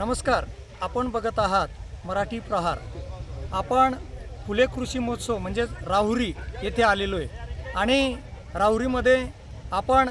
नमस्कार. आपण बघत आहात मराठी प्रहार. आपण फुले कृषी महोत्सव म्हणजे राहुरी येथे आलेलो आहे आणि राहुरीमध्ये आपण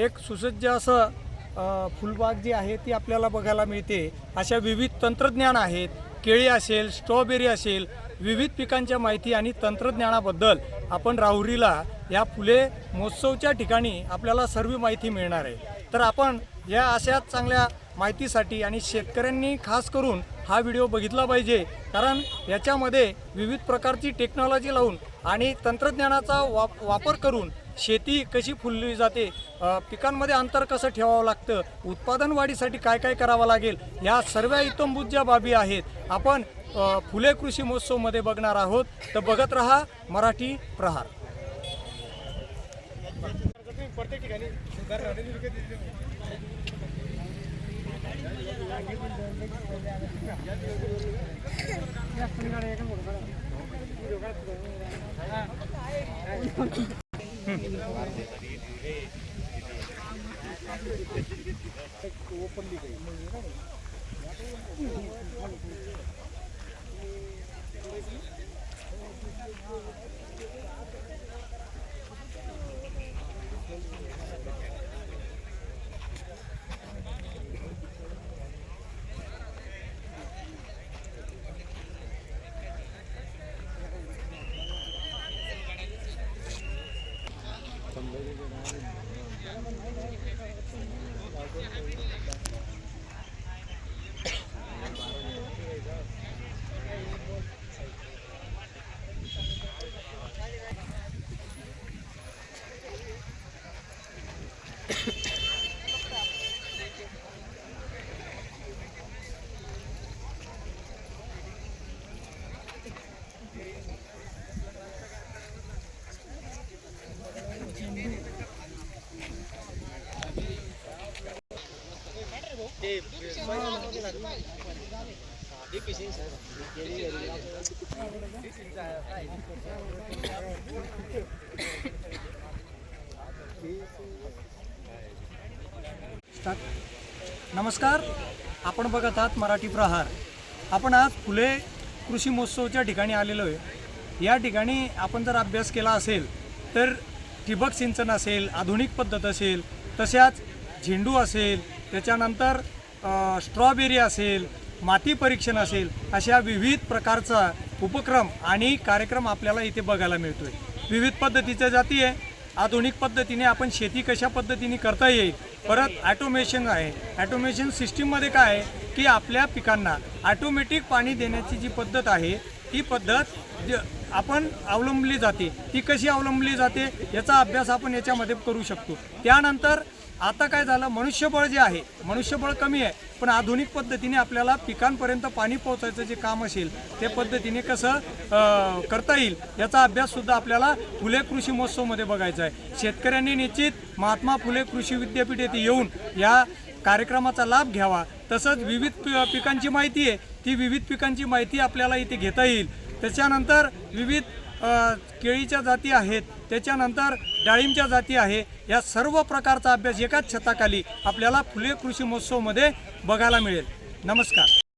एक सुसज्ज असं फुलबाग जी आहे ती आपल्याला बघायला मिळते. अशा विविध तंत्रज्ञान आहेत. केळी असेल, स्ट्रॉबेरी असेल, विविध पिकांच्या माहिती आणि तंत्रज्ञानाबद्दल आपण राहुरीला या फुले महोत्सवच्या ठिकाणी आपल्याला सर्व माहिती मिळणार आहे. तर आपण या अशाच चांगल्या माहितीसाठी आणि शेतकऱ्यांनी खास करून हा व्हिडिओ बघितला पाहिजे, कारण याच्यामध्ये विविध प्रकारची टेक्नॉलॉजी लावून आणि तंत्रज्ञानाचा वापर करून शेती कशी फुलली जाते, पिकांमध्ये अंतर कसं ठेवावं लागतं, उत्पादन वाढीसाठी काय काय करावं लागेल, या सर्व इत्थंभूत ज्या बाबी आहेत आपण फुले कृषी महोत्सवमध्ये बघणार आहोत. तर बघत रहा मराठी प्रहार. नमस्कार. आपण बघत आहात मराठी प्रहार. आपण आज फुले कृषी महोत्सवच्या ठिकाणी आलेलो आहे. या ठिकाणी आपण जर अभ्यास केला असेल तर ठिबक सिंचन असेल, आधुनिक पद्धत असेल, तशाच झेंडू असेल, त्याच्यानंतर स्ट्रॉबेरी असेल, माती परीक्षण असेल, अशा विविध प्रकारचा उपक्रम आणि कार्यक्रम आपल्याला इथे बघायला मिळतो आहे. विविध पद्धतीच्या जाती आहे. आधुनिक पद्धतीने आपण शेती कशा पद्धतीने करता येईल. परत ॲटोमेशन आहे. ॲटोमेशन सिस्टीममध्ये काय आहे की आपल्या पिकांना ॲटोमॅटिक पाणी देण्याची जी पद्धत आहे ती पद्धत आपण अवलंबली जाते. ती कशी अवलंबली जाते याचा अभ्यास आपण याच्यामध्ये करू शकतो. त्यानंतर आता काय झालं, मनुष्यबळ जे आहे, मनुष्यबळ कमी आहे, पण आधुनिक पद्धतीने आपल्याला पिकांपर्यंत पाणी पोहोचायचं जे काम असेल ते पद्धतीने कसं करता येईल याचा अभ्याससुद्धा आपल्याला फुले कृषी महोत्सवमध्ये बघायचा आहे. शेतकऱ्यांनी निश्चित महात्मा फुले कृषी विद्यापीठ येथे येऊन या कार्यक्रमाचा लाभ घ्यावा. तसंच विविध पिकांची माहिती आहे, ती विविध पिकांची माहिती आपल्याला इथे घेता येईल. त्याच्यानंतर विविध केळीच्या जाती आहेत, त्याच्यानंतर डाळिंबच्या जाती आहे. या सर्व प्रकारचा अभ्यास एकाच छताखाली आपल्याला फुले कृषी महोत्सवमध्ये बघायला मिळेल. नमस्कार.